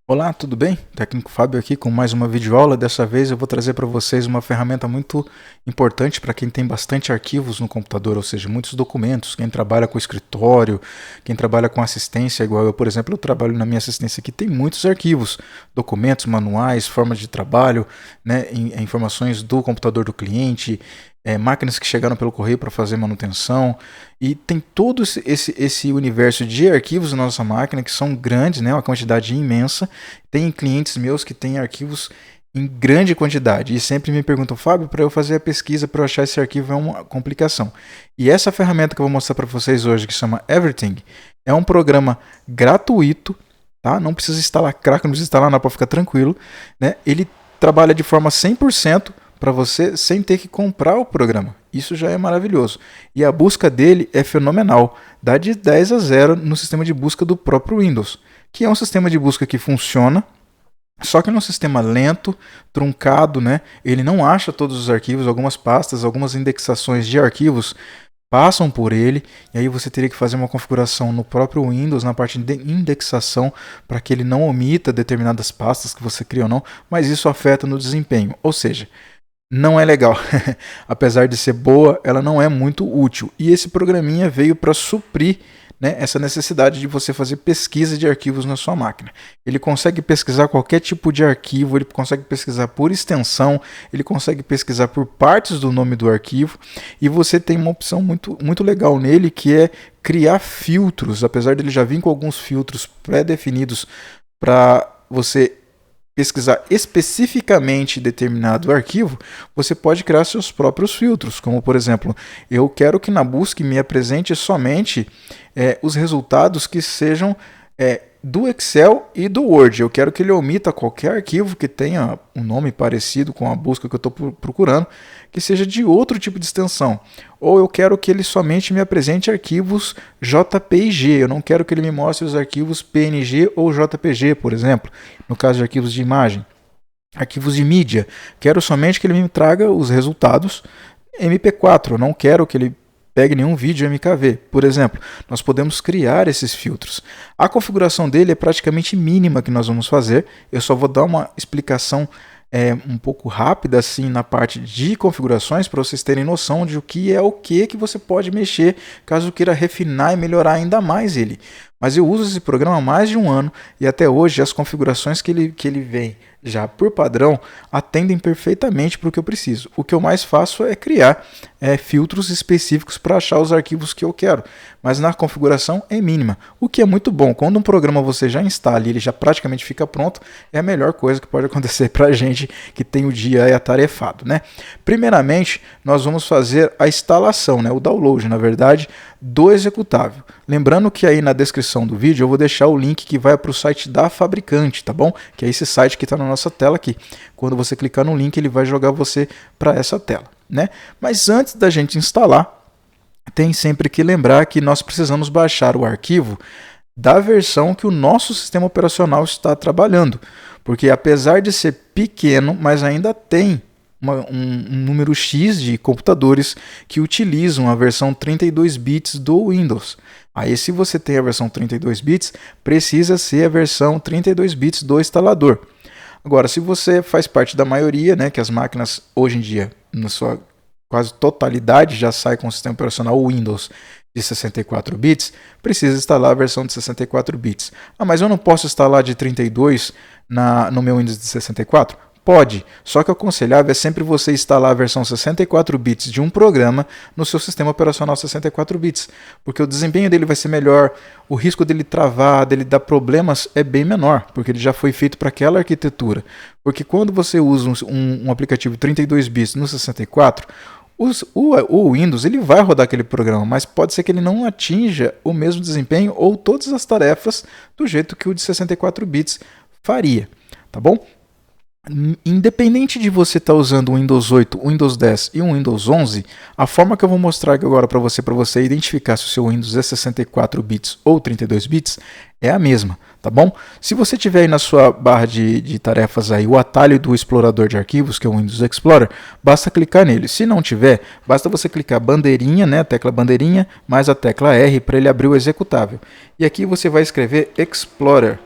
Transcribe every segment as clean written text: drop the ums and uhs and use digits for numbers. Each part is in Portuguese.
Olá, tudo bem? Técnico Fábio aqui com mais uma videoaula. Dessa vez eu vou trazer para vocês uma ferramenta muito importante para quem tem bastante arquivos no computador, ou seja, muitos documentos, quem trabalha com escritório, quem trabalha com assistência, igual eu, por exemplo, eu trabalho na minha assistência aqui, tem muitos arquivos, documentos, manuais, formas de trabalho, né, informações do computador do cliente, máquinas que chegaram pelo correio para fazer manutenção, e tem todo esse universo de arquivos na nossa máquina que são grandes, né, uma quantidade imensa. Tem clientes meus que têm arquivos em grande quantidade e sempre me perguntam: Fábio, para eu fazer a pesquisa, para eu achar esse arquivo é uma complicação. E essa ferramenta que eu vou mostrar para vocês hoje, que se chama Everything, é um programa gratuito, tá? Não precisa instalar crack, não precisa instalar nada, para ficar tranquilo, né? Ele trabalha de forma 100% para você sem ter que comprar o programa. Isso já é maravilhoso. E a busca dele é fenomenal. Dá de 10 a 0 no sistema de busca do próprio Windows, que é um sistema de busca que funciona, só que é um sistema lento, truncado, né? Ele não acha todos os arquivos, algumas pastas, algumas indexações de arquivos passam por ele, e aí você teria que fazer uma configuração no próprio Windows, na parte de indexação, para que ele não omita determinadas pastas que você cria ou não, mas isso afeta no desempenho. Ou seja, não é legal. Apesar de ser boa, ela não é muito útil. E esse programinha veio para suprir, né, essa necessidade de você fazer pesquisa de arquivos na sua máquina. Ele consegue pesquisar qualquer tipo de arquivo, ele consegue pesquisar por extensão, ele consegue pesquisar por partes do nome do arquivo, e você tem uma opção muito legal nele, que é criar filtros. Apesar dele já vir com alguns filtros pré-definidos para você pesquisar especificamente determinado arquivo, você pode criar seus próprios filtros, como por exemplo, eu quero que na busca me apresente somente os resultados que sejam do Excel e do Word. Eu quero que ele omita qualquer arquivo que tenha um nome parecido com a busca que eu estou procurando, que seja de outro tipo de extensão. Ou eu quero que ele somente me apresente arquivos JPG. Eu não quero que ele me mostre os arquivos PNG ou JPG, por exemplo, no caso de arquivos de imagem. Arquivos de mídia, quero somente que ele me traga os resultados MP4. Eu não quero que ele pegue nenhum vídeo MKV, por exemplo. Nós podemos criar esses filtros. A configuração dele é praticamente mínima que nós vamos fazer. Eu só vou dar uma explicação um pouco rápida assim na parte de configurações, para vocês terem noção de o que é o que você pode mexer caso queira refinar e melhorar ainda mais ele. Mas eu uso esse programa há mais de um ano e até hoje as configurações que ele vem já por padrão atendem perfeitamente para o que eu preciso. O que eu mais faço é criar filtros específicos para achar os arquivos que eu quero, mas na configuração é mínima, o que é muito bom. Quando um programa você já instala e ele já praticamente fica pronto, é a melhor coisa que pode acontecer para a gente que tem o dia atarefado, né? Primeiramente, nós vamos fazer a instalação, né? O download, na verdade, do executável. Lembrando que aí na descrição do vídeo eu vou deixar o link que vai para o site da fabricante, tá bom? Que é esse site que está na nossa tela aqui. Quando você clicar no link, ele vai jogar você para essa tela, né? Mas antes da gente instalar, tem sempre que lembrar que nós precisamos baixar o arquivo da versão que o nosso sistema operacional está trabalhando, porque apesar de ser pequeno, mas ainda tem um número X de computadores que utilizam a versão 32 bits do Windows. Aí, se você tem a versão 32 bits, precisa ser a versão 32 bits do instalador. Agora, se você faz parte da maioria, né, que as máquinas hoje em dia, na sua quase totalidade, já sai com o sistema operacional Windows de 64 bits, precisa instalar a versão de 64 bits. Ah, mas eu não posso instalar de 32 no meu Windows de 64? Pode, só que o aconselhável é sempre você instalar a versão 64 bits de um programa no seu sistema operacional 64 bits, porque o desempenho dele vai ser melhor, o risco dele travar, dele dar problemas é bem menor, porque ele já foi feito para aquela arquitetura. Porque quando você usa um aplicativo 32 bits no 64, o Windows ele vai rodar aquele programa, mas pode ser que ele não atinja o mesmo desempenho ou todas as tarefas do jeito que o de 64 bits faria, tá bom? Independente de você estar usando o Windows 8, o Windows 10 e o Windows 11, a forma que eu vou mostrar agora para você identificar se o seu Windows é 64 bits ou 32 bits, é a mesma, tá bom? Se você tiver aí na sua barra de tarefas aí o atalho do explorador de arquivos, que é o Windows Explorer, basta clicar nele. Se não tiver, basta você clicar bandeirinha, né, a tecla bandeirinha, mais a tecla R para ele abrir o executável. E aqui você vai escrever Explorer.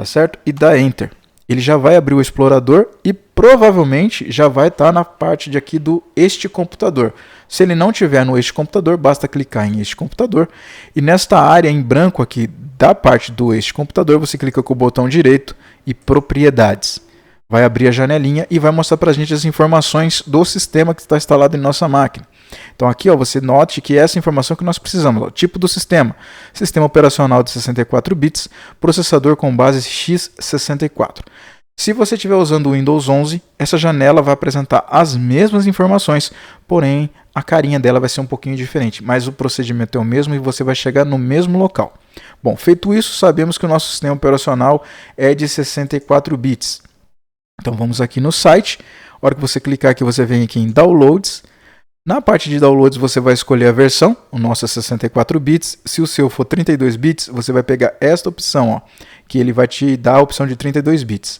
tá certo? E dá Enter. Ele já vai abrir o explorador e provavelmente já vai estar na parte de aqui do este computador. Se ele não tiver no este computador, basta clicar em este computador e nesta área em branco aqui da parte do este computador, você clica com o botão direito e propriedades. Vai abrir a janelinha e vai mostrar para a gente as informações do sistema que está instalado em nossa máquina. Então aqui ó, você note que essa informação que nós precisamos, ó, tipo do sistema, sistema operacional de 64 bits, processador com base x64. Se você estiver usando o Windows 11, essa janela vai apresentar as mesmas informações, porém a carinha dela vai ser um pouquinho diferente, mas o procedimento é o mesmo e você vai chegar no mesmo local. Bom, feito isso, sabemos que o nosso sistema operacional é de 64 bits. Então vamos aqui no site, a hora que você clicar aqui você vem aqui em Downloads. Na parte de downloads você vai escolher a versão, o nosso é 64 bits, se o seu for 32 bits, você vai pegar esta opção, ó, que ele vai te dar a opção de 32 bits.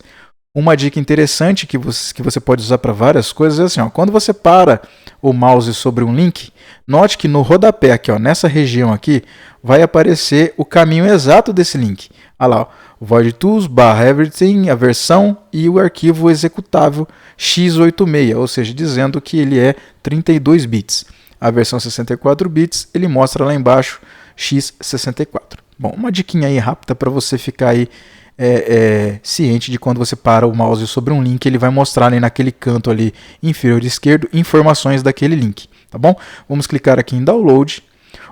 Uma dica interessante que você pode usar para várias coisas é assim, ó, quando você para o mouse sobre um link, note que no rodapé aqui, ó, nessa região aqui, vai aparecer o caminho exato desse link. Olha lá, void tools /everything, a versão e o arquivo executável x86, ou seja, dizendo que ele é 32 bits. A versão 64 bits, ele mostra lá embaixo x64. Bom, uma diquinha aí rápida para você ficar aí ciente de quando você para o mouse sobre um link, ele vai mostrar ali naquele canto ali inferior esquerdo informações daquele link, tá bom? Vamos clicar aqui em Download.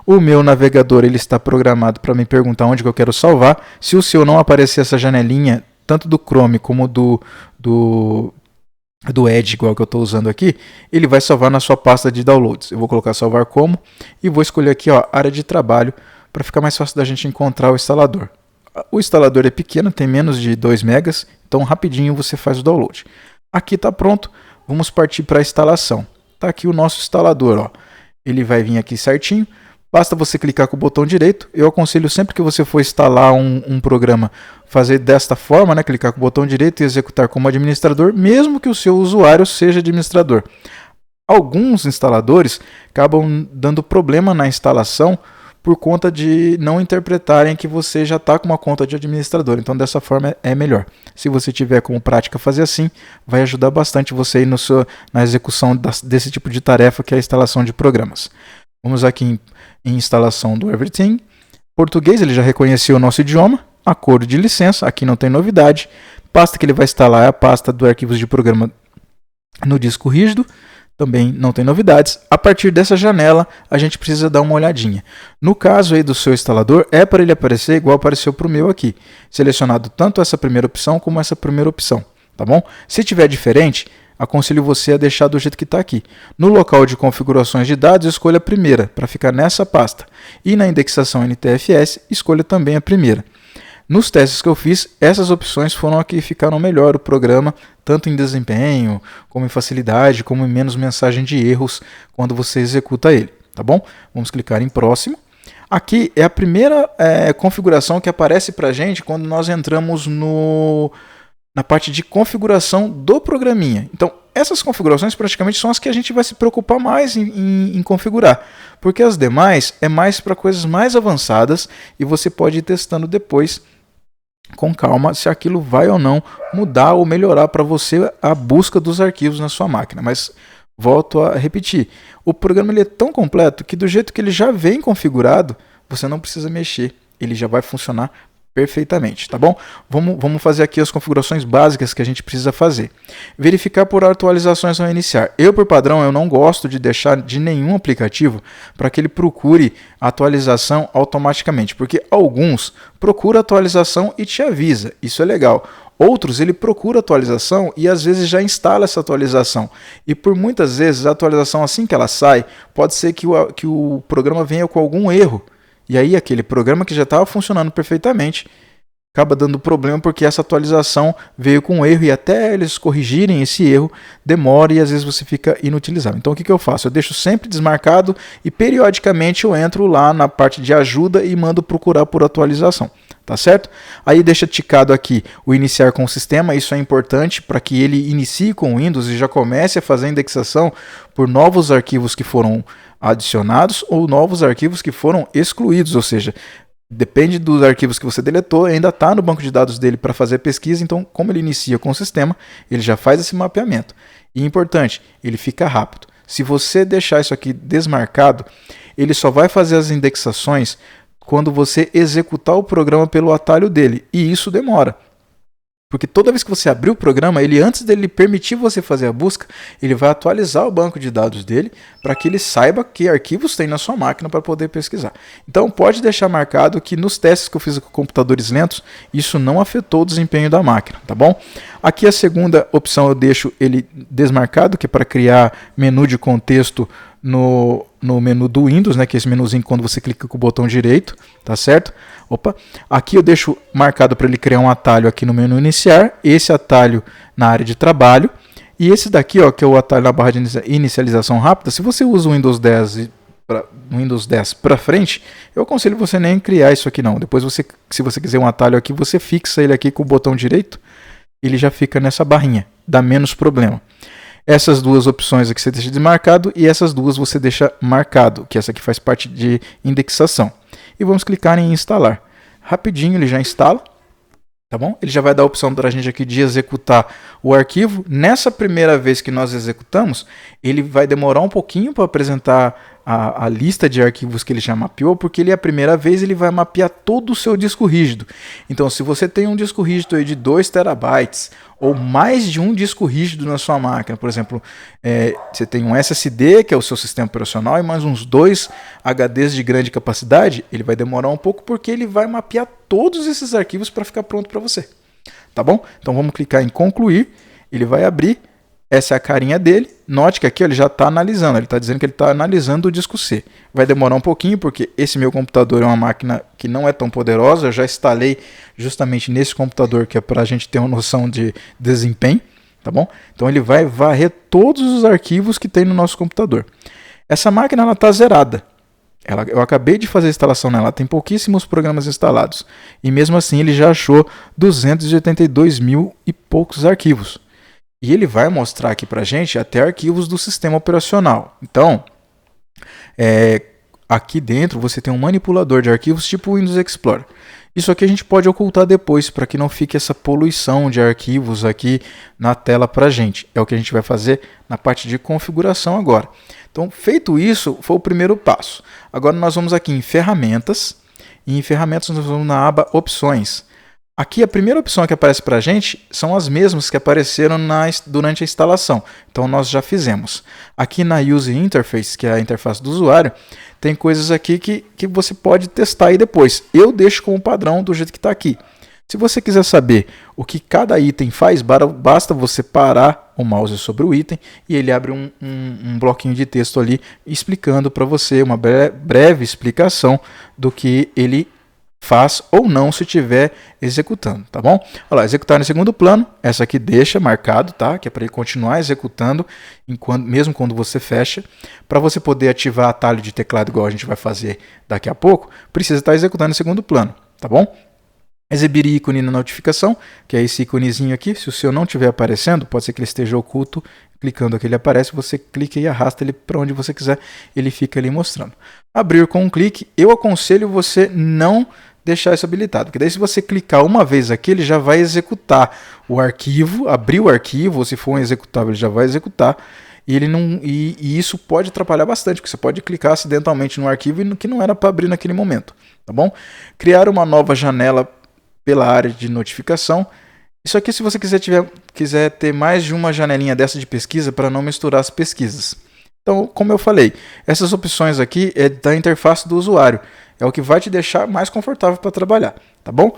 O meu navegador ele está programado para me perguntar onde que eu quero salvar. Se o seu não aparecer essa janelinha, tanto do Chrome como do Edge, igual que eu estou usando aqui, ele vai salvar na sua pasta de downloads. Eu vou colocar salvar como e vou escolher aqui ó, área de trabalho para ficar mais fácil da gente encontrar o instalador. O instalador é pequeno, tem menos de 2 megas, então rapidinho você faz o download. Aqui está pronto, vamos partir para a instalação. Está aqui o nosso instalador, ó. Ele vai vir aqui certinho. Basta você clicar com o botão direito. Eu aconselho sempre que você for instalar um programa, fazer desta forma, né? Clicar com o botão direito e executar como administrador, mesmo que o seu usuário seja administrador. Alguns instaladores acabam dando problema na instalação por conta de não interpretarem que você já está com uma conta de administrador. Então dessa forma é melhor. Se você tiver como prática fazer assim, vai ajudar bastante você aí na execução desse tipo de tarefa que é a instalação de programas. Vamos aqui em instalação do Everything. Português, ele já reconheceu o nosso idioma. Acordo de licença, aqui não tem novidade. Pasta que ele vai instalar é a pasta do arquivos de programa no disco rígido. Também não tem novidades. A partir dessa janela, a gente precisa dar uma olhadinha. No caso aí do seu instalador, é para ele aparecer igual apareceu para o meu aqui. Selecionado tanto essa primeira opção como essa primeira opção. Tá bom? Se tiver diferente, aconselho você a deixar do jeito que está aqui. No local de configurações de dados, escolha a primeira, para ficar nessa pasta. E na indexação NTFS, escolha também a primeira. Nos testes que eu fiz, essas opções foram a que ficaram melhor o programa, tanto em desempenho, como em facilidade, como em menos mensagem de erros quando você executa ele. Tá bom? Vamos clicar em próximo. Aqui é a primeira configuração que aparece para a gente quando nós entramos na parte de configuração do programinha. Então, essas configurações praticamente são as que a gente vai se preocupar mais em configurar, porque as demais é mais para coisas mais avançadas e você pode ir testando depois com calma se aquilo vai ou não mudar ou melhorar para você a busca dos arquivos na sua máquina. Mas volto a repetir, o programa ele é tão completo que do jeito que ele já vem configurado, você não precisa mexer, ele já vai funcionar perfeitamente, tá bom? Vamos fazer aqui as configurações básicas que a gente precisa fazer. Verificar por atualizações ao iniciar. Eu, por padrão, eu não gosto de deixar de nenhum aplicativo para que ele procure a atualização automaticamente, porque alguns procuram atualização e te avisa, isso é legal. Outros, ele procura atualização e às vezes já instala essa atualização. E por muitas vezes a atualização assim que ela sai, pode ser que o programa venha com algum erro. E aí aquele programa que já estava funcionando perfeitamente acaba dando problema porque essa atualização veio com um erro e até eles corrigirem esse erro demora e às vezes você fica inutilizável. Então o que eu faço? Eu deixo sempre desmarcado e periodicamente eu entro lá na parte de ajuda e mando procurar por atualização. Tá certo? Aí deixa ticado aqui o iniciar com o sistema, isso é importante para que ele inicie com o Windows e já comece a fazer a indexação por novos arquivos que foram adicionados ou novos arquivos que foram excluídos, ou seja, Depende dos arquivos que você deletou, ainda está no banco de dados dele para fazer pesquisa, então como ele inicia com o sistema, ele já faz esse mapeamento. E importante, ele fica rápido. Se você deixar isso aqui desmarcado, ele só vai fazer as indexações quando você executar o programa pelo atalho dele, e isso demora. Porque toda vez que você abrir o programa, ele antes dele permitir você fazer a busca, ele vai atualizar o banco de dados dele para que ele saiba que arquivos tem na sua máquina para poder pesquisar. Então pode deixar marcado que nos testes que eu fiz com computadores lentos, isso não afetou o desempenho da máquina, tá bom? Aqui a segunda opção eu deixo ele desmarcado, que é para criar menu de contexto no menu do Windows, né, que é esse menuzinho quando você clica com o botão direito, tá certo? Opa, aqui eu deixo marcado para ele criar um atalho aqui no menu iniciar, esse atalho na área de trabalho, e esse daqui, ó, que é o atalho na barra de inicialização rápida. Se você usa o Windows 10 para frente, eu aconselho você nem criar isso aqui não. Depois se você quiser um atalho aqui, você fixa ele aqui com o botão direito, ele já fica nessa barrinha, dá menos problema. Essas duas opções aqui você deixa desmarcado e essas duas você deixa marcado, que essa aqui faz parte de indexação. E vamos clicar em instalar. Rapidinho ele já instala, tá bom? Ele já vai dar a opção para a gente aqui de executar o arquivo. Nessa primeira vez que nós executamos, ele vai demorar um pouquinho para apresentar a lista de arquivos que ele já mapeou, porque ele a primeira vez ele vai mapear todo o seu disco rígido. Então, se você tem um disco rígido aí de 2 terabytes ou mais de um disco rígido na sua máquina, por exemplo, você tem um SSD, que é o seu sistema operacional, e mais uns 2 HDs de grande capacidade, ele vai demorar um pouco porque ele vai mapear todos esses arquivos para ficar pronto para você. Tá bom? Então vamos clicar em concluir, ele vai abrir. Essa é a carinha dele. Note que aqui ele já está analisando. Ele está dizendo que ele está analisando o disco C. Vai demorar um pouquinho porque esse meu computador é uma máquina que não é tão poderosa. Eu já instalei justamente nesse computador que é para a gente ter uma noção de desempenho. Tá bom? Então ele vai varrer todos os arquivos que tem no nosso computador. Essa máquina está zerada. Eu acabei de fazer a instalação nela. Tem pouquíssimos programas instalados. E mesmo assim ele já achou 282 mil e poucos arquivos. E ele vai mostrar aqui para a gente até arquivos do sistema operacional. Então, aqui dentro você tem um manipulador de arquivos tipo o Windows Explorer. Isso aqui a gente pode ocultar depois para que não fique essa poluição de arquivos aqui na tela para a gente. É o que a gente vai fazer na parte de configuração agora. Então, feito isso, foi o primeiro passo. Agora nós vamos aqui em Ferramentas. E em Ferramentas nós vamos na aba Opções. Aqui a primeira opção que aparece para a gente são as mesmas que apareceram durante a instalação. Então nós já fizemos. Aqui na User Interface, que é a interface do usuário, tem coisas aqui que você pode testar aí depois. Eu deixo como padrão do jeito que está aqui. Se você quiser saber o que cada item faz, basta você parar o mouse sobre o item e ele abre um bloquinho de texto ali explicando para você uma breve explicação do que ele faz ou não se estiver executando, tá bom? Olha lá, executar no segundo plano, essa aqui deixa marcado, tá? Que é para ele continuar executando, mesmo quando você fecha. Para você poder ativar atalho de teclado igual a gente vai fazer daqui a pouco, precisa estar executando no segundo plano, tá bom? Exibir ícone na notificação, que é esse íconezinho aqui. Se o seu não estiver aparecendo, pode ser que ele esteja oculto. Clicando aqui ele aparece, você clica e arrasta ele para onde você quiser, ele fica ali mostrando. Abrir com um clique, eu aconselho você não deixar isso habilitado, porque daí se você clicar uma vez aqui, ele já vai executar o arquivo, abrir o arquivo, ou se for um executável, ele já vai executar, e ele não, e isso pode atrapalhar bastante, porque você pode clicar acidentalmente no arquivo que não era para abrir naquele momento, tá bom? Criar uma nova janela pela área de notificação. Isso aqui se você quiser ter mais de uma janelinha dessa de pesquisa para não misturar as pesquisas. Então, como eu falei, essas opções aqui é da interface do usuário. É o que vai te deixar mais confortável para trabalhar, tá bom?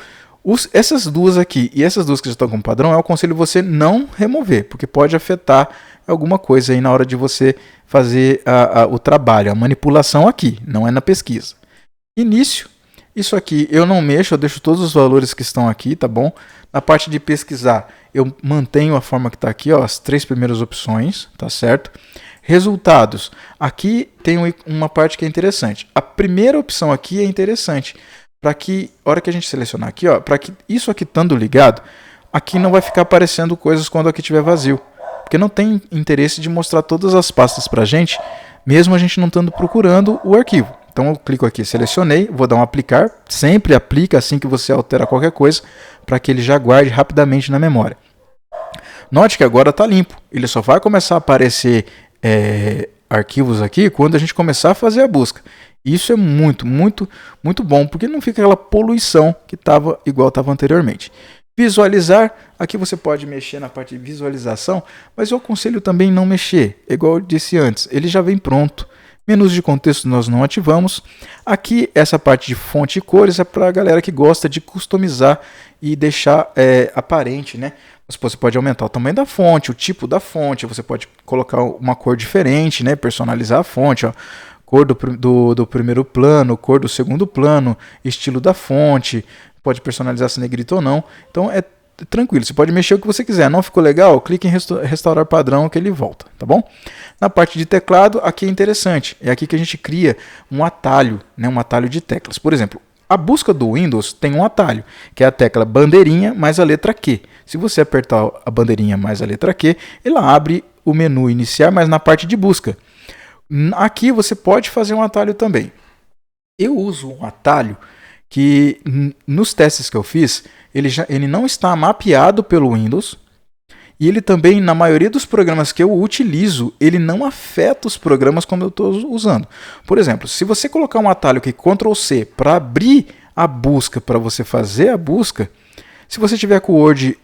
Essas duas aqui e essas duas que já estão como padrão, eu aconselho você não remover, porque pode afetar alguma coisa aí na hora de você fazer o trabalho, a manipulação aqui, não é na pesquisa. Início. Isso aqui eu não mexo, eu deixo todos os valores que estão aqui, tá bom? Na parte de pesquisar, eu mantenho a forma que está aqui, ó, as 3 primeiras opções, tá certo? Resultados. Aqui tem uma parte que é interessante. A primeira opção aqui é interessante, para que, a hora que a gente selecionar aqui, ó, para que isso aqui estando ligado, aqui não vai ficar aparecendo coisas quando aqui estiver vazio. Porque não tem interesse de mostrar todas as pastas para a gente, mesmo a gente não estando procurando o arquivo, Então eu clico aqui, selecionei, vou dar um aplicar, sempre aplica assim que você altera qualquer coisa, para que ele já guarde rapidamente na memória. Note que agora está limpo, ele só vai começar a aparecer arquivos aqui quando a gente começar a fazer a busca. Isso é muito bom, porque não fica aquela poluição que estava igual estava anteriormente. Visualizar, aqui você pode mexer na parte de visualização, mas eu aconselho também não mexer, igual eu disse antes, ele já vem pronto. Menus de contexto nós não ativamos. Aqui essa parte de fonte e cores é para a galera que gosta de customizar e deixar aparente, né? Você pode aumentar o tamanho da fonte, o tipo da fonte, você pode colocar uma cor diferente, né? Personalizar a fonte, ó. Cor do primeiro plano, cor do segundo plano, estilo da fonte, pode personalizar se negrito ou não. Então é tranquilo, você pode mexer o que você quiser. Não ficou legal? Clique em restaurar padrão que ele volta, tá bom? Na parte de teclado, aqui é interessante. É aqui que a gente cria um atalho, né? Um atalho de teclas. Por exemplo, a busca do Windows tem um atalho, que é a tecla bandeirinha mais a letra Q. Se você apertar a bandeirinha mais a letra Q, ela abre o menu iniciar, mas na parte de busca. Aqui você pode fazer um atalho também. Eu uso um atalho que nos testes que eu fiz, ele não está mapeado pelo Windows e ele também, na maioria dos programas que eu utilizo, ele não afeta os programas como eu estou usando. Por exemplo, se você colocar um atalho aqui, Ctrl C, para abrir a busca, para você fazer a busca, se você tiver com o Word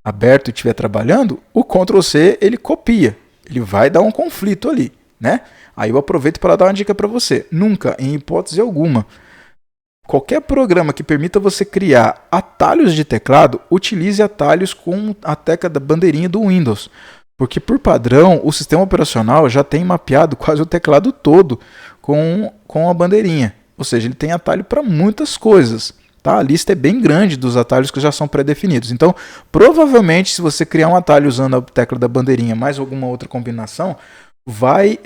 aberto e estiver trabalhando, o Ctrl C ele copia. Ele vai dar um conflito ali, né? Aí eu aproveito para dar uma dica para você. Nunca, em hipótese alguma, qualquer programa que permita você criar atalhos de teclado, utilize atalhos com a tecla da bandeirinha do Windows. Porque por padrão, o sistema operacional já tem mapeado quase o teclado todo com a bandeirinha. Ou seja, ele tem atalho para muitas coisas. Tá? A lista é bem grande dos atalhos que já são pré-definidos. Então, provavelmente, se você criar um atalho usando a tecla da bandeirinha mais alguma outra combinação, vai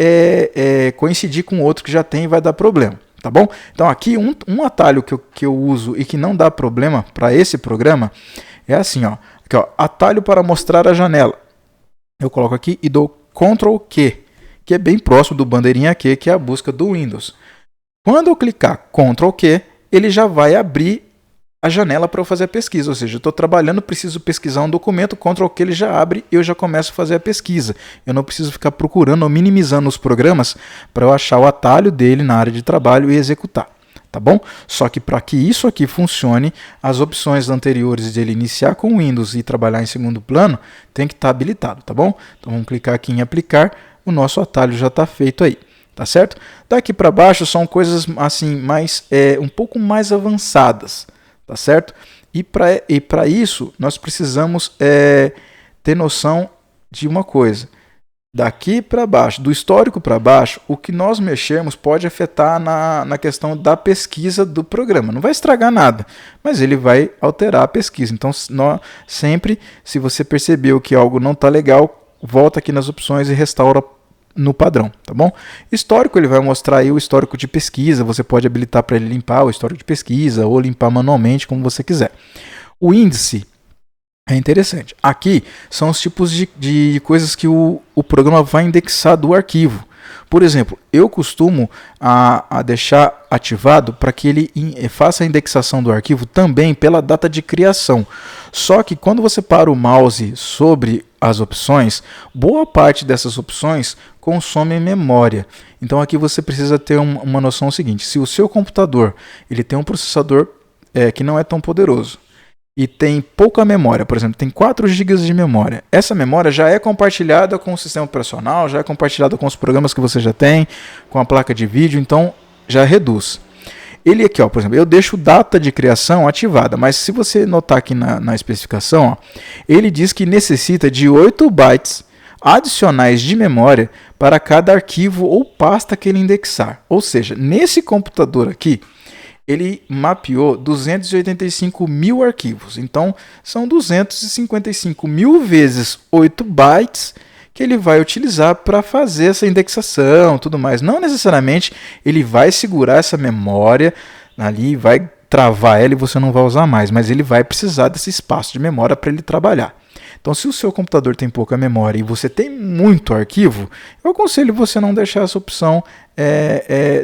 coincidir com outro que já tem e vai dar problema. Tá bom? Então, aqui um atalho que eu uso e que não dá problema para esse programa é assim, ó. Aqui, ó, atalho para mostrar a janela. Eu coloco aqui e dou Ctrl Q, que é bem próximo do bandeirinha Q, que é a busca do Windows. Quando eu clicar Ctrl Q, ele já vai abrir a janela para eu fazer a pesquisa, ou seja, eu estou trabalhando, preciso pesquisar um documento, Ctrl Q ele já abre e eu já começo a fazer a pesquisa. Eu não preciso ficar procurando ou minimizando os programas para eu achar o atalho dele na área de trabalho e executar, tá bom? Só que para que isso aqui funcione, as opções anteriores de ele iniciar com o Windows e trabalhar em segundo plano tem que estar habilitado, tá bom? Então vamos clicar aqui em aplicar, o nosso atalho já está feito aí. Tá certo? Daqui para baixo são coisas assim mais um pouco mais avançadas, tá certo? E para isso nós precisamos ter noção de uma coisa. Daqui para baixo, do histórico para baixo, o que nós mexermos pode afetar na questão da pesquisa do programa. Não vai estragar nada, mas ele vai alterar a pesquisa. Então, sempre, se você percebeu que algo não está legal, volta aqui nas opções e restaura no padrão, tá bom? Histórico, ele vai mostrar aí o histórico de pesquisa, você pode habilitar para ele limpar o histórico de pesquisa ou limpar manualmente, como você quiser. O índice é interessante. Aqui são os tipos de coisas que o programa vai indexar do arquivo. Por exemplo, eu costumo a deixar ativado para que ele faça a indexação do arquivo também pela data de criação. Só que quando você para o mouse sobre as opções, boa parte dessas opções consome memória. Então aqui você precisa ter uma noção seguinte: se o seu computador ele tem um processador que não é tão poderoso e tem pouca memória, por exemplo, tem 4 GB de memória, essa memória já é compartilhada com o sistema operacional, já é compartilhada com os programas que você já tem, com a placa de vídeo, então já reduz. Ele aqui, ó, por exemplo, eu deixo data de criação ativada, mas se você notar aqui na especificação, ó, ele diz que necessita de 8 bytes adicionais de memória para cada arquivo ou pasta que ele indexar. Ou seja, nesse computador aqui, ele mapeou 285 mil arquivos. Então, são 255 mil vezes 8 bytes que ele vai utilizar para fazer essa indexação e tudo mais. Não necessariamente ele vai segurar essa memória ali, vai travar ela e você não vai usar mais, mas ele vai precisar desse espaço de memória para ele trabalhar. Então, se o seu computador tem pouca memória e você tem muito arquivo, eu aconselho você não deixar essa opção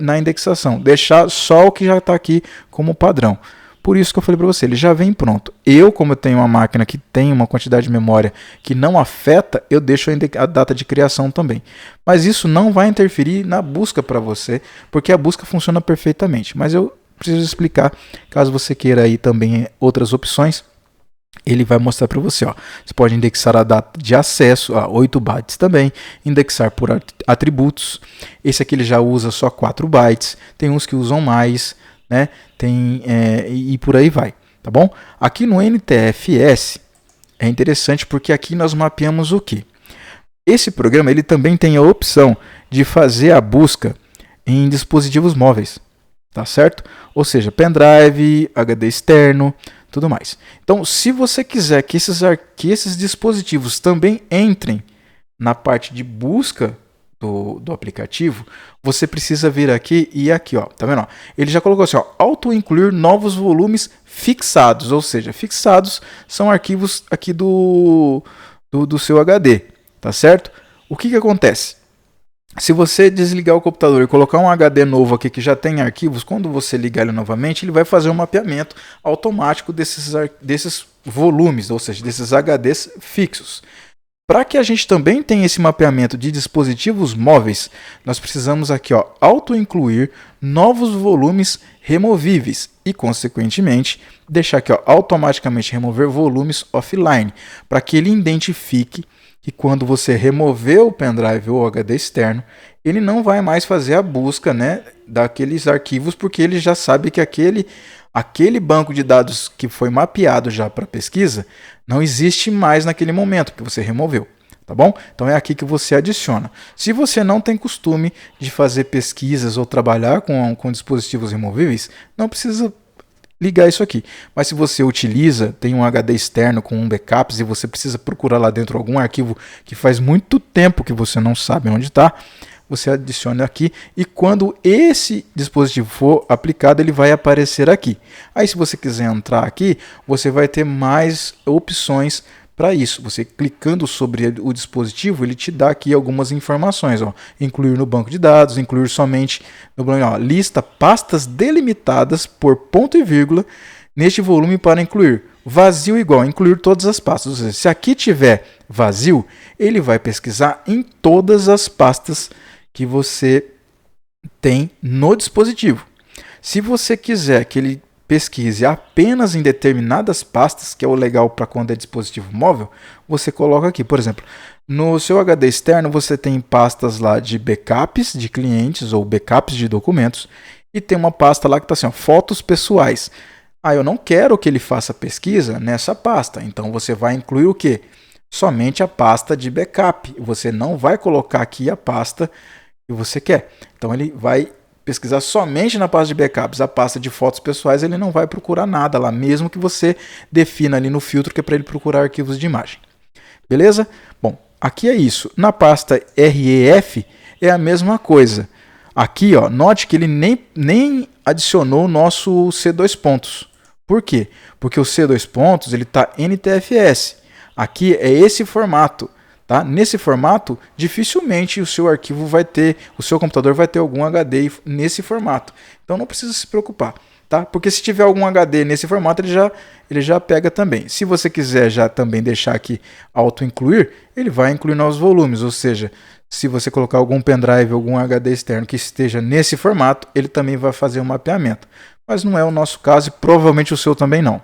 na indexação, deixar só o que já está aqui como padrão. Por isso que eu falei para você, ele já vem pronto. Como eu tenho uma máquina que tem uma quantidade de memória que não afeta, eu deixo a data de criação também. Mas isso não vai interferir na busca para você, porque a busca funciona perfeitamente. Mas eu preciso explicar, caso você queira aí também outras opções, ele vai mostrar para você. Você pode indexar a data de acesso a 8 bytes também, indexar por atributos. Esse aqui ele já usa só 4 bytes, tem uns que usam mais, né? E por aí vai, tá bom? Aqui no NTFS é interessante porque aqui nós mapeamos o que? Esse programa ele também tem a opção de fazer a busca em dispositivos móveis, tá certo? Ou seja, pendrive, HD externo, tudo mais. Então, se você quiser que esses dispositivos também entrem na parte de busca do aplicativo, você precisa vir aqui e aqui, ó, tá vendo? Ó? Ele já colocou assim, ó, auto-incluir novos volumes fixados, ou seja, fixados são arquivos aqui do seu HD, tá certo? O que acontece? Se você desligar o computador e colocar um HD novo aqui que já tem arquivos, quando você ligar ele novamente, ele vai fazer um mapeamento automático desses volumes, ou seja, desses HDs fixos. Para que a gente também tenha esse mapeamento de dispositivos móveis, nós precisamos aqui, ó, auto-incluir novos volumes removíveis e, consequentemente, deixar aqui, ó, automaticamente remover volumes offline, para que ele identifique que quando você remover o pendrive ou o HD externo, ele não vai mais fazer a busca, né, daqueles arquivos, porque ele já sabe que aquele banco de dados que foi mapeado já para pesquisa não existe mais naquele momento que você removeu, tá bom? Então é aqui que você adiciona. Se você não tem costume de fazer pesquisas ou trabalhar com dispositivos removíveis, não precisa ligar isso aqui. Mas se você utiliza, tem um HD externo com um backups e você precisa procurar lá dentro algum arquivo que faz muito tempo que você não sabe onde está, você adiciona aqui e quando esse dispositivo for aplicado, ele vai aparecer aqui. Aí se você quiser entrar aqui, você vai ter mais opções para isso. Você clicando sobre o dispositivo, ele te dá aqui algumas informações. Ó. Incluir no banco de dados, incluir somente no banco, ó, lista pastas delimitadas por ponto e vírgula neste volume para incluir. Vazio igual, incluir todas as pastas. Ou seja, se aqui tiver vazio, ele vai pesquisar em todas as pastas que você tem no dispositivo. Se você quiser que ele pesquise apenas em determinadas pastas, que é o legal para quando é dispositivo móvel, você coloca aqui, por exemplo, no seu HD externo você tem pastas lá de backups de clientes ou backups de documentos e tem uma pasta lá que está assim, ó, fotos pessoais. Eu não quero que ele faça pesquisa nessa pasta, então você vai incluir o quê? Somente a pasta de backup. Você não vai colocar aqui a pasta que você quer. Então ele vai pesquisar somente na pasta de backups. A pasta de fotos pessoais ele não vai procurar nada lá, mesmo que você defina ali no filtro que é para ele procurar arquivos de imagem. Beleza? Bom, aqui é isso. Na pasta REF é a mesma coisa. Aqui, ó, note que ele nem adicionou o nosso C2 pontos. Por quê? Porque o C2 pontos ele está NTFS. Aqui é esse formato. Tá? Nesse formato, dificilmente o seu arquivo vai ter, o seu computador vai ter algum HD nesse formato. Então não precisa se preocupar, tá? Porque se tiver algum HD nesse formato, ele já pega também. Se você quiser já também deixar aqui auto-incluir, ele vai incluir novos volumes, ou seja, se você colocar algum pendrive, algum HD externo que esteja nesse formato, ele também vai fazer um mapeamento. Mas não é o nosso caso e provavelmente o seu também não.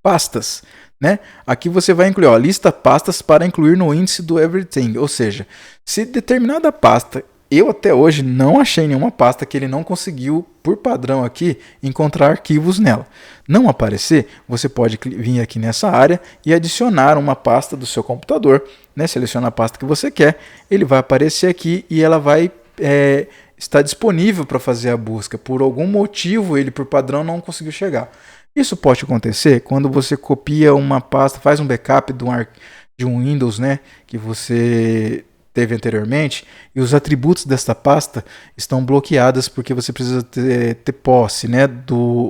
Pastas. Né? Aqui você vai incluir, ó, lista pastas para incluir no índice do Everything, ou seja, se determinada pasta, eu até hoje não achei nenhuma pasta que ele não conseguiu, por padrão aqui, encontrar arquivos nela. Não aparecer, você pode vir aqui nessa área e adicionar uma pasta do seu computador, né? Seleciona a pasta que você quer, ele vai aparecer aqui e ela vai estar disponível para fazer a busca. Por algum motivo, ele por padrão não conseguiu chegar. Isso pode acontecer quando você copia uma pasta, faz um backup de um Windows, né, que você teve anteriormente e os atributos desta pasta estão bloqueados porque você precisa ter posse, né,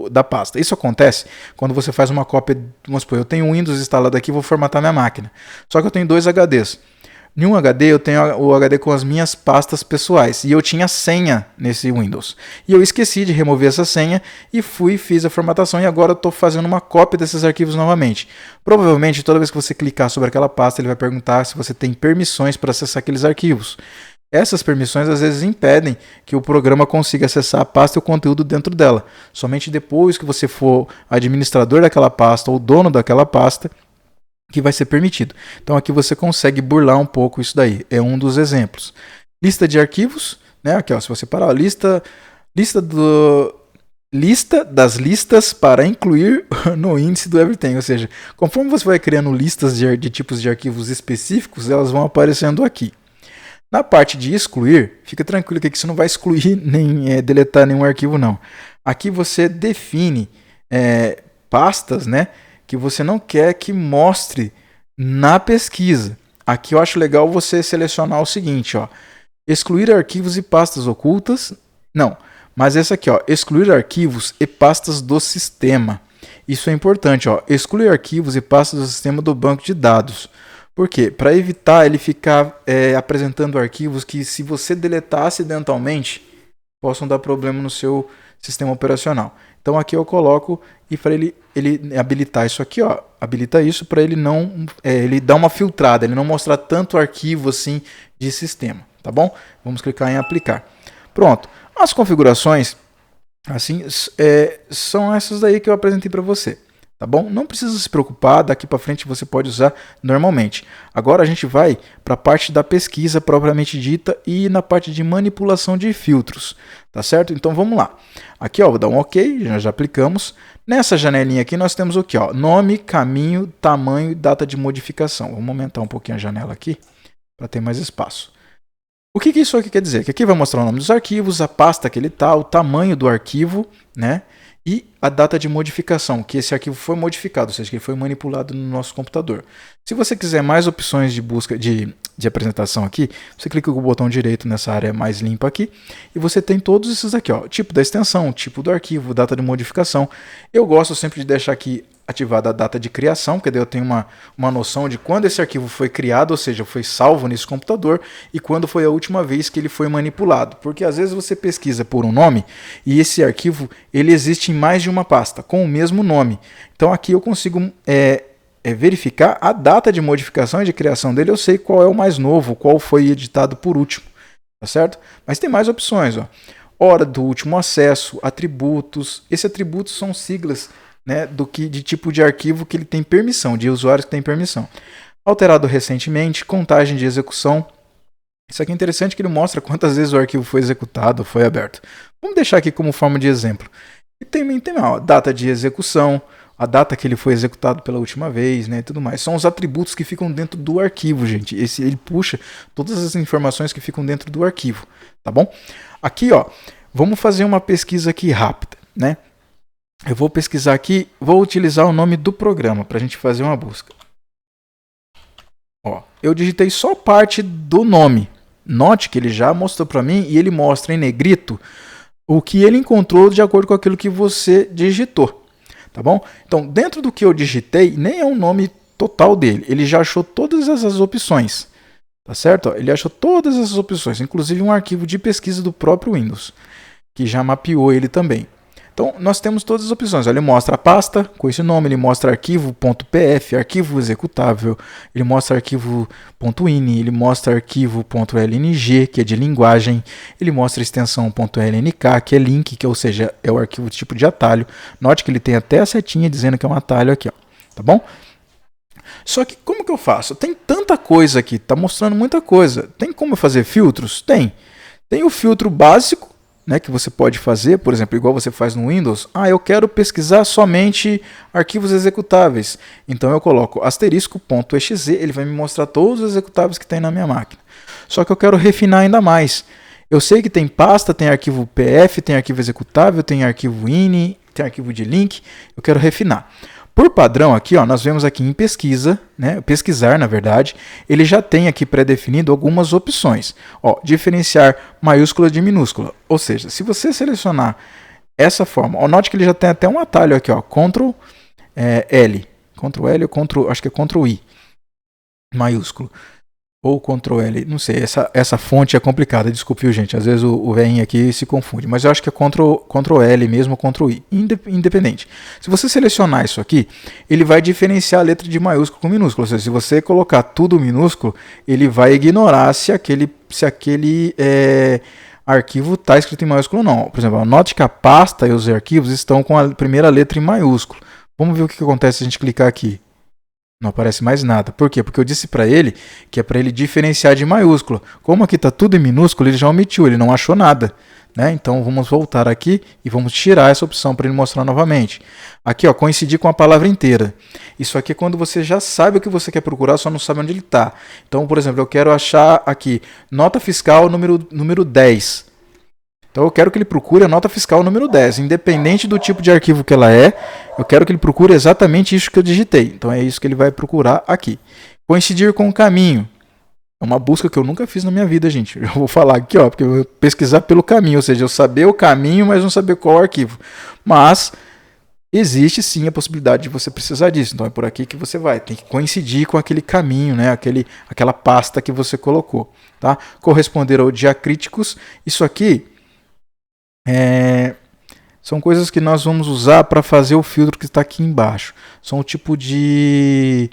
da pasta. Isso acontece quando você faz uma cópia, vamos supor, eu tenho um Windows instalado aqui, vou formatar minha máquina. Só que eu tenho 2 HDs. Em um HD eu tenho o HD com as minhas pastas pessoais e eu tinha senha nesse Windows. E eu esqueci de remover essa senha e fiz a formatação e agora eu estou fazendo uma cópia desses arquivos novamente. Provavelmente toda vez que você clicar sobre aquela pasta ele vai perguntar se você tem permissões para acessar aqueles arquivos. Essas permissões às vezes impedem que o programa consiga acessar a pasta e o conteúdo dentro dela. Somente depois que você for administrador daquela pasta ou dono daquela pasta que vai ser permitido. Então aqui você consegue burlar um pouco isso daí. É um dos exemplos. Lista de arquivos, né? Aqui, ó, se você parar, lista das listas para incluir no índice do Everything. Ou seja, conforme você vai criando listas de tipos de arquivos específicos, elas vão aparecendo aqui. Na parte de excluir, fica tranquilo que você não vai excluir nem deletar nenhum arquivo, não. Aqui você define pastas, né, que você não quer que mostre na pesquisa. Aqui eu acho legal você selecionar o seguinte, ó, excluir arquivos e pastas ocultas. Não, mas esse aqui, ó, excluir arquivos e pastas do sistema. Isso é importante, ó, excluir arquivos e pastas do sistema do banco de dados. Por quê? Para evitar ele ficar apresentando arquivos que, se você deletar acidentalmente, possam dar problema no seu sistema operacional. Então aqui eu coloco e para ele habilitar isso aqui, ó, habilita isso para ele não ele dar uma filtrada, ele não mostrar tanto arquivo assim de sistema, tá bom? Vamos clicar em aplicar. Pronto. As configurações assim são essas daí que eu apresentei para você. Tá bom? Não precisa se preocupar, daqui para frente você pode usar normalmente. Agora a gente vai para a parte da pesquisa propriamente dita e na parte de manipulação de filtros, tá certo? Então vamos lá. Aqui, ó, vou dar um OK, já aplicamos. Nessa janelinha aqui nós temos o que, ó? Nome, caminho, tamanho e data de modificação. Vamos aumentar um pouquinho a janela aqui para ter mais espaço. O que isso aqui quer dizer? Que aqui vai mostrar o nome dos arquivos, a pasta que ele está, o tamanho do arquivo, né? E a data de modificação, que esse arquivo foi modificado, ou seja, que ele foi manipulado no nosso computador. Se você quiser mais opções de busca de apresentação aqui, você clica com o botão direito nessa área mais limpa aqui e você tem todos esses aqui, ó, tipo da extensão, tipo do arquivo, data de modificação. Eu gosto sempre de deixar aqui ativada a data de criação, porque daí eu tenho uma noção de quando esse arquivo foi criado, ou seja, foi salvo nesse computador, e quando foi a última vez que ele foi manipulado. Porque às vezes você pesquisa por um nome e esse arquivo ele existe em mais de uma pasta com o mesmo nome. Então aqui eu consigo verificar a data de modificação e de criação dele, eu sei qual é o mais novo, qual foi editado por último, tá certo? Mas tem mais opções, ó. Hora do último acesso, atributos. Esses atributos são siglas, né, de tipo de arquivo que ele tem permissão, de usuários que tem permissão. Alterado recentemente, contagem de execução. Isso aqui é interessante que ele mostra quantas vezes o arquivo foi executado, foi aberto. Vamos deixar aqui como forma de exemplo. E tem ó, data de execução, a data que ele foi executado pela última vez, né, e tudo mais. São os atributos que ficam dentro do arquivo, gente. Ele puxa todas as informações que ficam dentro do arquivo, tá bom? Aqui, ó, vamos fazer uma pesquisa aqui rápida, né? Eu vou pesquisar aqui, vou utilizar o nome do programa para a gente fazer uma busca. Ó, eu digitei só parte do nome. Note que ele já mostrou para mim e ele mostra em negrito o que ele encontrou de acordo com aquilo que você digitou. Tá bom? Então, dentro do que eu digitei, nem é o nome total dele. Ele já achou todas essas opções. Tá certo? Ó, ele achou todas essas opções, inclusive um arquivo de pesquisa do próprio Windows, que já mapeou ele também. Então, nós temos todas as opções. Ele mostra a pasta com esse nome, ele mostra arquivo.pf, arquivo executável, ele mostra arquivo.ini, ele mostra arquivo.lng, que é de linguagem, ele mostra extensão .lnk, que é link, ou seja, é o arquivo de tipo de atalho. Note que ele tem até a setinha dizendo que é um atalho aqui, ó, tá bom? Só que como que eu faço? Tem tanta coisa aqui, tá mostrando muita coisa. Tem como eu fazer filtros? Tem. Tem o filtro básico, né, que você pode fazer, por exemplo, igual você faz no Windows. Eu quero pesquisar somente arquivos executáveis. Então eu coloco asterisco.exe, ele vai me mostrar todos os executáveis que tem na minha máquina. Só que eu quero refinar ainda mais. Eu sei que tem pasta, tem arquivo PF, tem arquivo executável, tem arquivo ini, tem arquivo de link. Eu quero refinar. Por padrão aqui, ó, nós vemos aqui em pesquisa, né, pesquisar na verdade, ele já tem aqui pré-definido algumas opções. Ó, diferenciar maiúscula de minúscula, ou seja, se você selecionar essa forma, ó, note que ele já tem até um atalho aqui, ó, Ctrl L, Ctrl L ou acho que é Ctrl I, maiúsculo. Ou Ctrl L, não sei, essa fonte é complicada, desculpe, viu, gente, às vezes o velhinho aqui se confunde, mas eu acho que é Ctrl L mesmo, Ctrl I, independente. Se você selecionar isso aqui, ele vai diferenciar a letra de maiúsculo com minúsculo, ou seja, se você colocar tudo minúsculo, ele vai ignorar se aquele arquivo está escrito em maiúsculo ou não. Por exemplo, note que a pasta e os arquivos estão com a primeira letra em maiúsculo. Vamos ver o que acontece se a gente clicar aqui. Não aparece mais nada. Por quê? Porque eu disse para ele que é para ele diferenciar de maiúsculo. Como aqui está tudo em minúsculo, ele já omitiu, ele não achou nada. Né? Então vamos voltar aqui e vamos tirar essa opção para ele mostrar novamente. Aqui, ó, coincidir com a palavra inteira. Isso aqui é quando você já sabe o que você quer procurar, só não sabe onde ele está. Então, por exemplo, eu quero achar aqui nota fiscal número 10. Então eu quero que ele procure a nota fiscal número 10, independente do tipo de arquivo que ela é, eu quero que ele procure exatamente isso que eu digitei. Então é isso que ele vai procurar aqui. Coincidir com o caminho. É uma busca que eu nunca fiz na minha vida, gente. Eu vou falar aqui, ó, porque eu vou pesquisar pelo caminho, ou seja, eu saber o caminho, mas não saber qual arquivo. Mas existe sim a possibilidade de você precisar disso. Então é por aqui que você vai. Tem que coincidir com aquele caminho, né? Aquela pasta que você colocou. Tá? Corresponder ao diacríticos. Isso aqui são coisas que nós vamos usar para fazer o filtro que está aqui embaixo. São o tipo de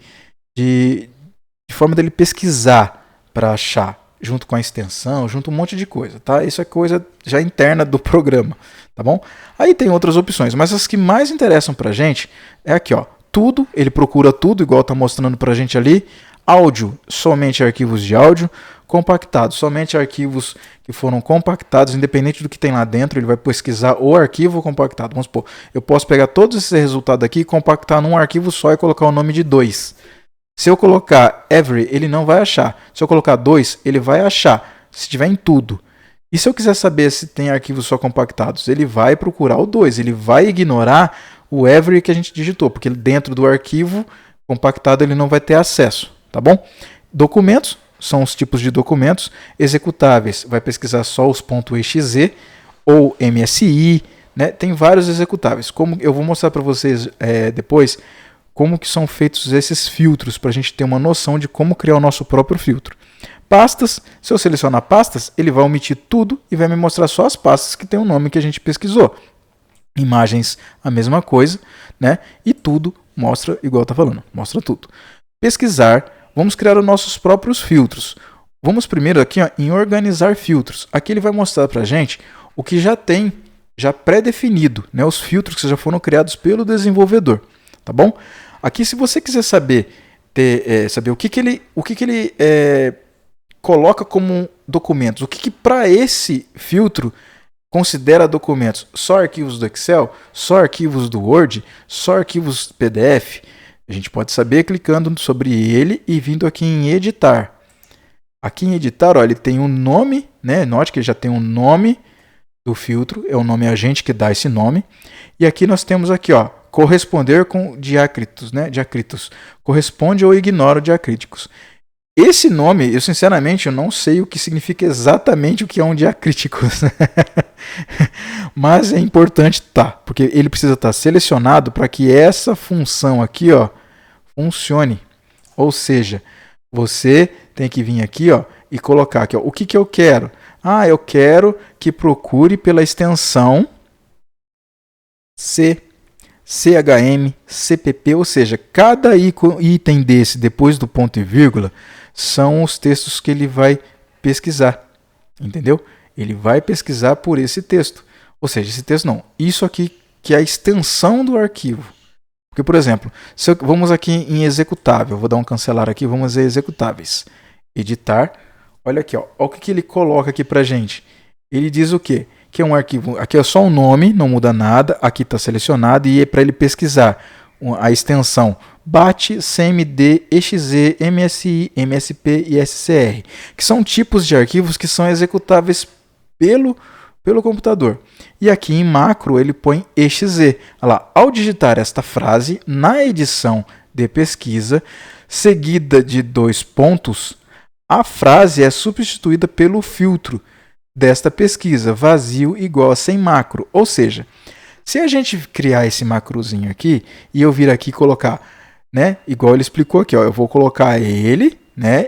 forma dele pesquisar para achar, junto com a extensão, junto um monte de coisa, tá? Isso é coisa já interna do programa, tá bom? Aí tem outras opções, mas as que mais interessam para a gente é aqui, ó. Tudo, ele procura tudo, igual está mostrando para a gente ali. Áudio, somente arquivos de áudio. Compactados, somente arquivos que foram compactados, independente do que tem lá dentro, ele vai pesquisar o arquivo compactado. Vamos supor, eu posso pegar todos esses resultados aqui e compactar num arquivo só e colocar o nome de 2. Se eu colocar every, ele não vai achar. Se eu colocar 2, ele vai achar, se tiver em tudo. E se eu quiser saber se tem arquivos só compactados, ele vai procurar o 2, ele vai ignorar o every que a gente digitou, porque dentro do arquivo compactado ele não vai ter acesso, tá bom? Documentos são os tipos de documentos. Executáveis, vai pesquisar só os .exe ou MSI, né? Tem vários executáveis. Como eu vou mostrar para vocês depois como que são feitos esses filtros, para a gente ter uma noção de como criar o nosso próprio filtro. Pastas, se eu selecionar pastas, ele vai omitir tudo e vai me mostrar só as pastas que tem o nome que a gente pesquisou. Imagens, a mesma coisa, né? E tudo mostra, igual está falando, mostra tudo. Pesquisar, vamos criar os nossos próprios filtros. Vamos primeiro aqui, ó, em organizar filtros. Aqui ele vai mostrar para a gente o que já tem, já pré-definido, né? Os filtros que já foram criados pelo desenvolvedor, tá bom? Aqui, se você quiser saber o que ele coloca como documentos, o que para esse filtro considera documentos, só arquivos do Excel, só arquivos do Word, só arquivos PDF. A gente pode saber clicando sobre ele e vindo aqui em editar. Aqui em editar, ó, ele tem um nome, né? Note que ele já tem um nome do filtro, é o nome agente que dá esse nome. E aqui nós temos aqui, ó, corresponder com diacritos, né? Diacritos. Corresponde ou ignora diacríticos. Esse nome, eu sinceramente eu não sei o que significa exatamente o que é um diacrítico. Mas é importante porque ele precisa estar selecionado para que essa função aqui, ó, funcione. Ou seja, você tem que vir aqui, ó, e colocar aqui, ó, o que eu quero? Ah, eu quero que procure pela extensão C, CHM, CPP, ou seja, cada item desse depois do ponto e vírgula são os textos que ele vai pesquisar, entendeu? Ele vai pesquisar por esse texto, ou seja, esse texto não, isso aqui que é a extensão do arquivo. Porque, por exemplo, vamos aqui em executável, vou dar um cancelar aqui, vamos a executáveis, editar, olha aqui, ó, olha o que ele coloca aqui pra gente, ele diz o quê? Que é um arquivo, aqui é só o nome, não muda nada, aqui está selecionado e é para ele pesquisar a extensão BAT, CMD, EXE, MSI, MSP e SCR, que são tipos de arquivos que são executáveis pelo pelo computador. E aqui em macro ele põe exe. Olha lá, ao digitar esta frase na edição de pesquisa, seguida de 2 pontos, a frase é substituída pelo filtro desta pesquisa, vazio igual a sem macro. Ou seja, se a gente criar esse macrozinho aqui e eu vir aqui colocar, né, igual ele explicou aqui, ó, eu vou colocar ele, né,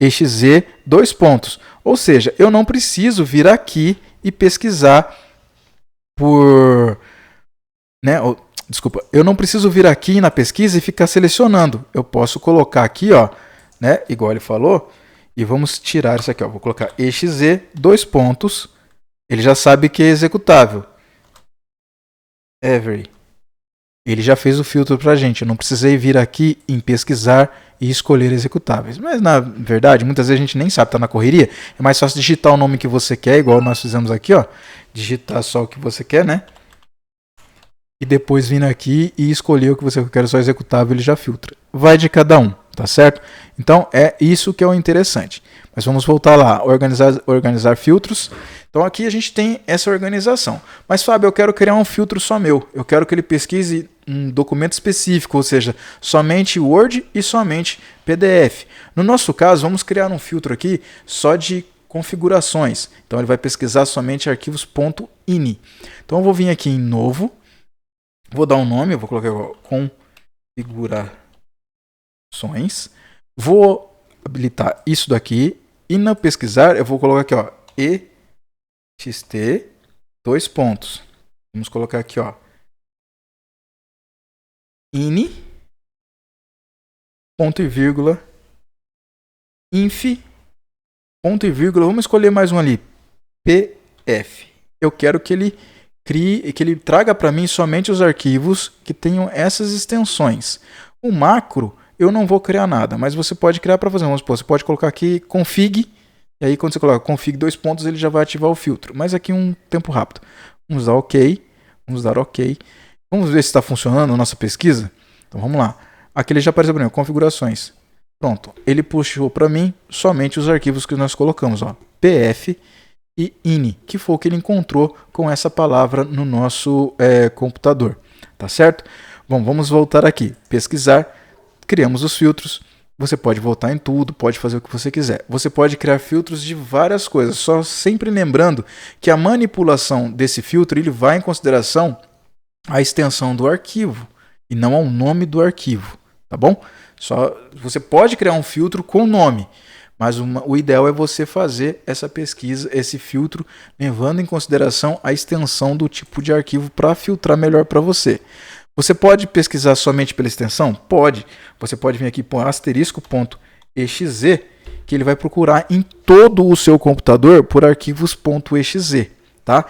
exe 2 pontos. Ou seja, eu não preciso vir aqui e pesquisar por, né, desculpa, eu não preciso vir aqui na pesquisa e ficar selecionando. Eu posso colocar aqui, ó, né, igual ele falou, e vamos tirar isso aqui, ó. Vou colocar exe 2 pontos. Ele já sabe que é executável. Every. Ele já fez o filtro para a gente. Eu não precisei vir aqui em pesquisar e escolher executáveis. Mas, na verdade, muitas vezes a gente nem sabe, está na correria. É mais fácil digitar o nome que você quer, igual nós fizemos aqui, ó. Digitar só o que você quer, né? E depois vir aqui e escolher o que você quer só executável, ele já filtra. Vai de cada um, tá certo? Então, é isso que é o interessante. Mas vamos voltar lá, organizar filtros. Então aqui a gente tem essa organização. Mas Fábio, eu quero criar um filtro só meu. Eu quero que ele pesquise um documento específico, ou seja, somente Word e somente PDF. No nosso caso, vamos criar um filtro aqui só de configurações. Então ele vai pesquisar somente arquivos .ini. Então eu vou vir aqui em novo, vou dar um nome, eu vou colocar configurações. Vou habilitar isso daqui e no pesquisar eu vou colocar aqui, ó, ext 2 pontos. Vamos colocar aqui, ó, ini ponto e vírgula inf ponto e vírgula, vamos escolher mais um ali, pf. Eu quero que ele crie, que ele traga para mim somente os arquivos que tenham essas extensões. O macro eu não vou criar nada, mas você pode criar para fazer. Vamos supor, você pode colocar aqui config, e aí quando você coloca config 2 pontos, ele já vai ativar o filtro. Mas aqui um tempo rápido. Vamos dar OK. Vamos dar OK. Vamos ver se está funcionando a nossa pesquisa. Então vamos lá. Aqui ele já apareceu para mim, configurações. Pronto. Ele puxou para mim somente os arquivos que nós colocamos, ó, pf e ini, que foi o que ele encontrou com essa palavra no nosso computador. Tá certo? Bom, vamos voltar aqui. Pesquisar. Criamos os filtros, você pode voltar em tudo, pode fazer o que você quiser. Você pode criar filtros de várias coisas, só sempre lembrando que a manipulação desse filtro ele vai em consideração a extensão do arquivo e não ao nome do arquivo, tá bom? Só, você pode criar um filtro com nome, mas o ideal é você fazer essa pesquisa, esse filtro, levando em consideração a extensão do tipo de arquivo para filtrar melhor para você. Você pode pesquisar somente pela extensão? Pode. Você pode vir aqui por asterisco.exe, que ele vai procurar em todo o seu computador por arquivos .exe. Tá?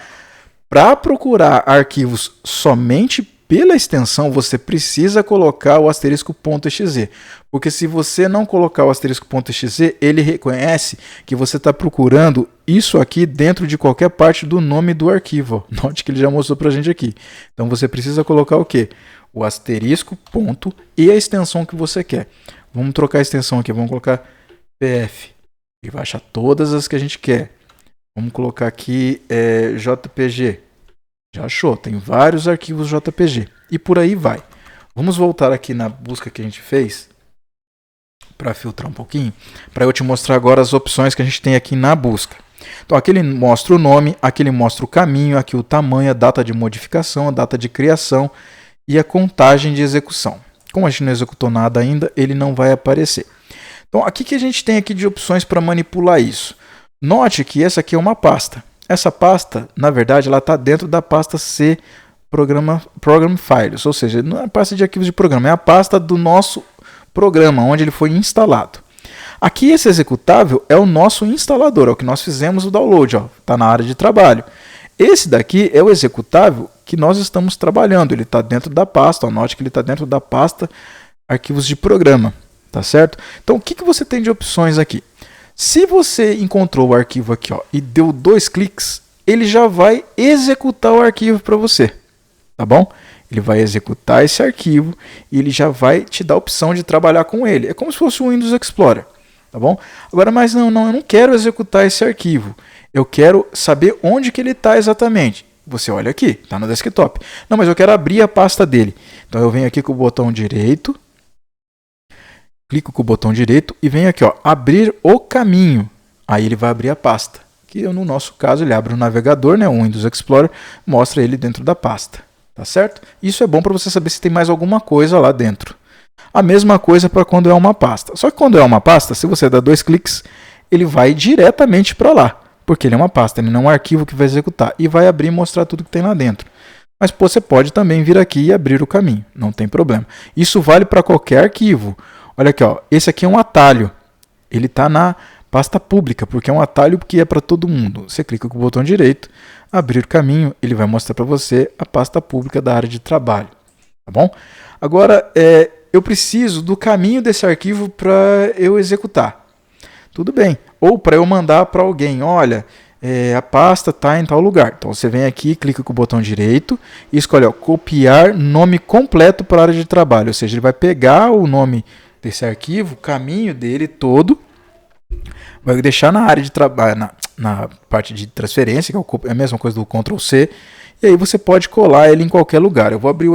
Para procurar arquivos somente pela extensão, você precisa colocar o asterisco.exe. Porque se você não colocar o asterisco.exe, ele reconhece que você está procurando isso aqui dentro de qualquer parte do nome do arquivo. Note que ele já mostrou para a gente aqui. Então você precisa colocar o quê? O asterisco, ponto, e a extensão que você quer. Vamos trocar a extensão aqui, vamos colocar pf. E vai achar todas as que a gente quer. Vamos colocar aqui JPG. Já achou, tem vários arquivos JPG. E por aí vai. Vamos voltar aqui na busca que a gente fez para filtrar um pouquinho, para eu te mostrar agora as opções que a gente tem aqui na busca. Então aqui ele mostra o nome, aqui ele mostra o caminho, aqui o tamanho, a data de modificação, a data de criação e a contagem de execução. Como a gente não executou nada ainda, ele não vai aparecer. Então aqui que a gente tem aqui de opções para manipular isso. Note que essa aqui é uma pasta. Essa pasta, na verdade, ela está dentro da pasta C Program Files, ou seja, não é a pasta de arquivos de programa, é a pasta do nosso programa, onde ele foi instalado. Aqui esse executável é o nosso instalador, é o que nós fizemos o download, está na área de trabalho. Esse daqui é o executável que nós estamos trabalhando, ele está dentro da pasta, note que ele está dentro da pasta arquivos de programa, tá certo? Então o que você tem de opções aqui? Se você encontrou o arquivo aqui e deu 2 cliques, ele já vai executar o arquivo para você, tá bom? Ele vai executar esse arquivo e ele já vai te dar a opção de trabalhar com ele. É como se fosse o Windows Explorer. tá bom? Agora, mas não, eu não quero executar esse arquivo. Eu quero saber onde que ele está exatamente. Você olha aqui, está no desktop. Não, mas eu quero abrir a pasta dele. Então eu venho aqui com o botão direito, clico com o botão direito e venho aqui, ó, abrir o caminho. Aí ele vai abrir a pasta. Que no nosso caso ele abre o navegador, né, o Windows Explorer, mostra ele dentro da pasta. Tá certo? Isso é bom para você saber se tem mais alguma coisa lá dentro. A mesma coisa para quando é uma pasta. Só que quando é uma pasta, se você dá 2 cliques, ele vai diretamente para lá. Porque ele é uma pasta, ele não é um arquivo que vai executar. E vai abrir e mostrar tudo que tem lá dentro. Mas você pode também vir aqui e abrir o caminho. Não tem problema. Isso vale para qualquer arquivo. Olha aqui, ó, esse aqui é um atalho. Ele está na pasta pública, porque é um atalho que é para todo mundo. Você clica com o botão direito, abrir o caminho, ele vai mostrar para você a pasta pública da área de trabalho. Tá bom? Agora, eu preciso do caminho desse arquivo para eu executar. Tudo bem. Ou para eu mandar para alguém, olha, a pasta está em tal lugar. Então você vem aqui, clica com o botão direito e escolhe, ó, copiar nome completo para a área de trabalho. Ou seja, ele vai pegar o nome desse arquivo, o caminho dele todo, vai deixar na área de trabalho, na parte de transferência, que é a mesma coisa do Ctrl C, e aí você pode colar ele em qualquer lugar. Eu vou abrir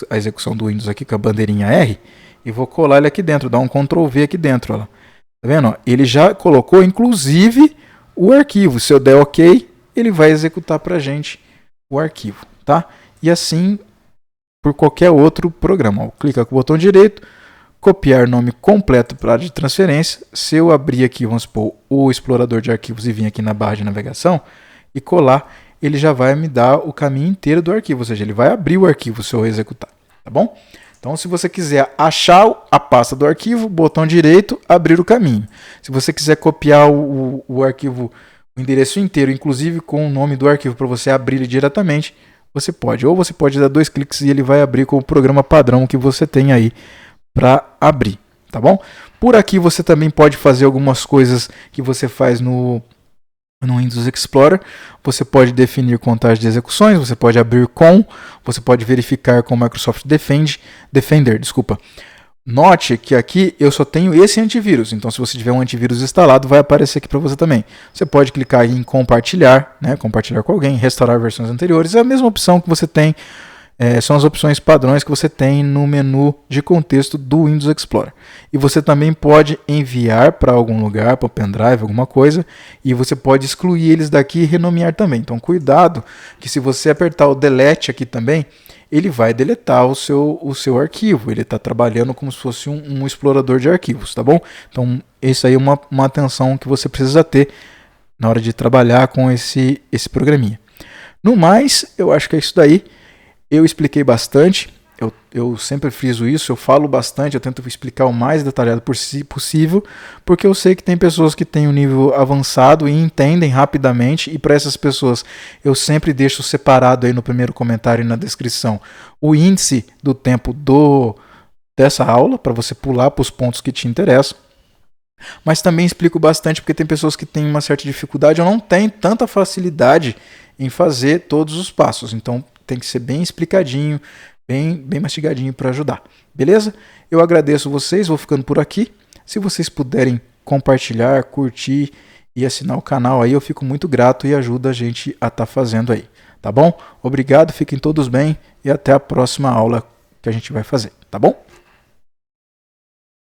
a execução do Windows aqui com a bandeirinha R e vou colar ele aqui dentro, dar um Ctrl V aqui dentro. Ó. Tá vendo? Ele já colocou inclusive o arquivo. Se eu der OK, ele vai executar para a gente o arquivo. Tá? E assim por qualquer outro programa. Ó. Clica com o botão direito, copiar nome completo para a área de transferência. Se eu abrir aqui, vamos supor, o explorador de arquivos e vir aqui na barra de navegação e colar, ele já vai me dar o caminho inteiro do arquivo, ou seja, ele vai abrir o arquivo se eu executar, tá bom? Então, se você quiser achar a pasta do arquivo, botão direito, abrir o caminho. Se você quiser copiar o arquivo, o endereço inteiro, inclusive com o nome do arquivo para você abrir ele diretamente, você pode. Ou você pode dar 2 cliques e ele vai abrir com o programa padrão que você tem aí para abrir, tá bom? Por aqui você também pode fazer algumas coisas que você faz no Windows Explorer. Você pode definir contagem de execuções, você pode abrir com, você pode verificar com o Microsoft Defender. Note que aqui eu só tenho esse antivírus, então se você tiver um antivírus instalado, vai aparecer aqui para você também. Você pode clicar em compartilhar, né, compartilhar com alguém, restaurar versões anteriores, é a mesma opção que você tem. São as opções padrões que você tem no menu de contexto do Windows Explorer. E você também pode enviar para algum lugar, para o pendrive, alguma coisa, e você pode excluir eles daqui e renomear também. Então cuidado que se você apertar o delete aqui também, ele vai deletar o seu arquivo. Ele está trabalhando como se fosse um explorador de arquivos, tá bom? Então isso aí é uma atenção que você precisa ter na hora de trabalhar com esse programinha. No mais, eu acho que é isso daí. Eu expliquei bastante, eu sempre friso isso, eu falo bastante, eu tento explicar o mais detalhado possível, porque eu sei que tem pessoas que têm um nível avançado e entendem rapidamente, e para essas pessoas eu sempre deixo separado aí no primeiro comentário e na descrição o índice do tempo dessa aula, para você pular para os pontos que te interessam. Mas também explico bastante porque tem pessoas que têm uma certa dificuldade ou não têm tanta facilidade em fazer todos os passos, então tem que ser bem explicadinho, bem mastigadinho para ajudar. Beleza? Eu agradeço vocês, vou ficando por aqui. Se vocês puderem compartilhar, curtir e assinar o canal aí, eu fico muito grato e ajuda a gente a estar fazendo aí. Tá bom? Obrigado, fiquem todos bem e até a próxima aula que a gente vai fazer. Tá bom?